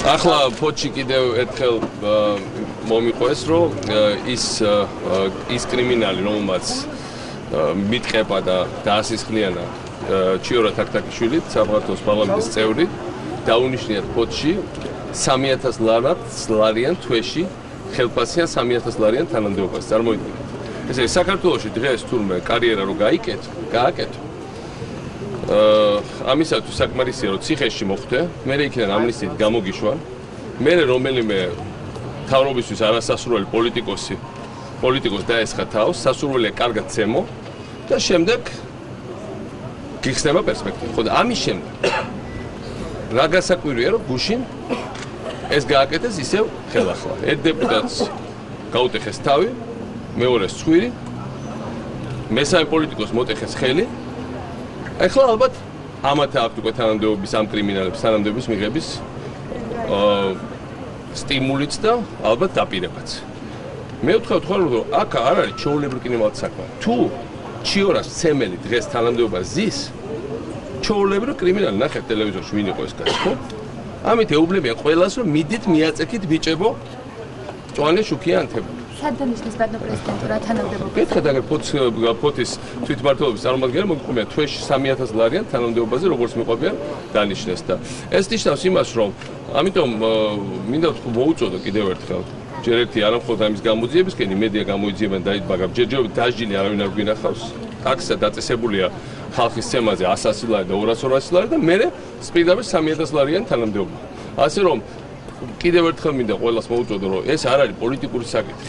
ახლა ფოთში კიდევ ერთხელ მომიყვეს, რომ ის კრიმინალი, რომელმაც მიტყება და დაასისხლიანა ჩიორა თაქთაქიშვილი, საქართველოს პარლამენტის წევრი, დაუნიშნიათ ფოთში 3000 ლარიან თვეში, ხელფასიან 3000 ლარიან თანამდებობას. წარმოიდგინეთ. ესე საქართველოში დღეს თურმე კარიერა რო გააკეთო. ამისათვის საკმარისია რომ ციხეში მოხვდე, მე იქიდან ამნისტიით გამოგიშვა, მე რომელიმე თავრობისთვის არასასურველი პოლიტიკოს დაესხა თავს, სასურველია კარგად ცემო და შემდეგ გიხსნება პერსპექტივა. ხო და ამის შემდეგ რა გასაკვირია რომ გუშინ ეს გააკეთეს ისევ ხელახლა. ერთ დეპუტატს გაუტეხეს თავი, მეორეს ცხვირი, მესამე პოლიტიკოს მოტეხეს ხელი. ახლა ალბათ ამათ აქვს უკვე თანამდებობის ამ კრიმინალებს თანამდებობის მიღების სტიმულიც და ალბათ დაპირებაც. მე ვთქვათ ხოლმე რომ აქ არ არის ჩაოლებრივი კრიმინალური საქმე. თუ ჩიორას ცემელი დღეს თანამდებობას ზის, ჩაოლებრივი კრიმინალი ნახეთ ტელევიზორში ვინ იყო ეს კაცი, ხო? ამით ეუბნებიან ყველას რომ მიდით მიაწექით ბიჭებო მწვანე შუქია ანთებული. სადანიშნეს ბატონო პრეზიდენტურა თანამდებობა. კითხეთ აგერ ფოთის თვითმმართველობის წარმომადგენელი მოგყვებიან თვეში 3000 ლარიან თანამდებობაზე როგორც მიყვებიან დანიშნეს და ეს ნიშნავს იმას რომ ამიტომ მინდა ვთქვი მოუწოდო კიდევ ერთხელ ჯერ ერთი არა მხოლოდ ამის გამოძიებისკენ იმედია გამოიძიებენ და მაგრამ ჯერჯერობით დაჟილი არავინ არ გვინახავს ტაქსა დაწესებულია ხალხის ცემაზე 100 ლარი და 200 ლარი და მე სპირდაპირ 3000 ლარიან თანამდებობა. ასე რომ კიდევ ერთხელ მინდა ყველას მოუწოდო რომ ეს არ არის პოლიტიკური საკითხი.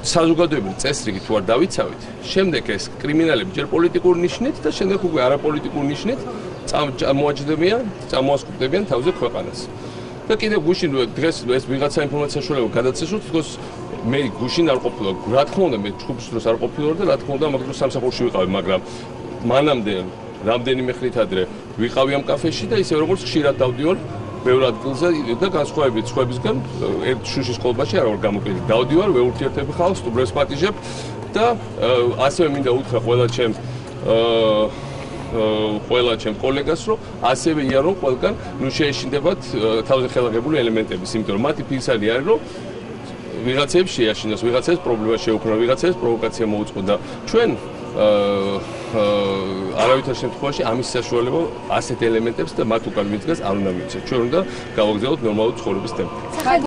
საზოგადოებრივი წესრიგი თუ არ დავიცავით, შემდეგ ეს კრიმინალები ჯერ პოლიტიკური ნიშნით და შემდეგ უკვე არაპოლიტიკური ნიშნით წამოასკუპტებიან თავზე ქვეყანას. და კიდევ გუშინ დღეს ეს ვიღაცა ინფორმაცია შეიძლება გადაცესოთ, თქოს მე გუშინ არ ყოფილა, რა თქმა უნდა მე ჯგუფის დროს არ ყოფილა და რა თქმა უნდა მაგ დროს სამსახურში ვიყავი, მაგრამ მანამდე რამდენიმე ხნით ადრე ვიყავი ამ კაფეში და ისე როგორც ხშირად დავდივარ ბევრ ადგილზე და განსხვავებით სხვებისგან ერთ შუშის კოლბაში არ ვარ გამოკიდებული. დავდივარ, ვეურთიერთები ხალხს, სტუმრებს პატიჟებ და ასევე მინდა უთხრა ყველა ჩემ კოლეგას, რომ ასევე იარო ყველგან შეეშინდებათ თავზე ხელაღებული ელემენტების, იმიტომ რომ მათი ფიქსალი არის, რომ ვიღაცებს შეაშინოს, ვიღაცებს პრობლემა შეუქმნა, ვიღაცებს პროვოკაცია მოუწყო და ჩვენ არავითარ შემთხვევაში ამის საშუალება ასეთ ელემენტებს და მათ უკან მიდგას არ უნდა მივცეთ. ჩვენ უნდა გავაგზავნოთ ნორმალური ცხოვრების ტემპი.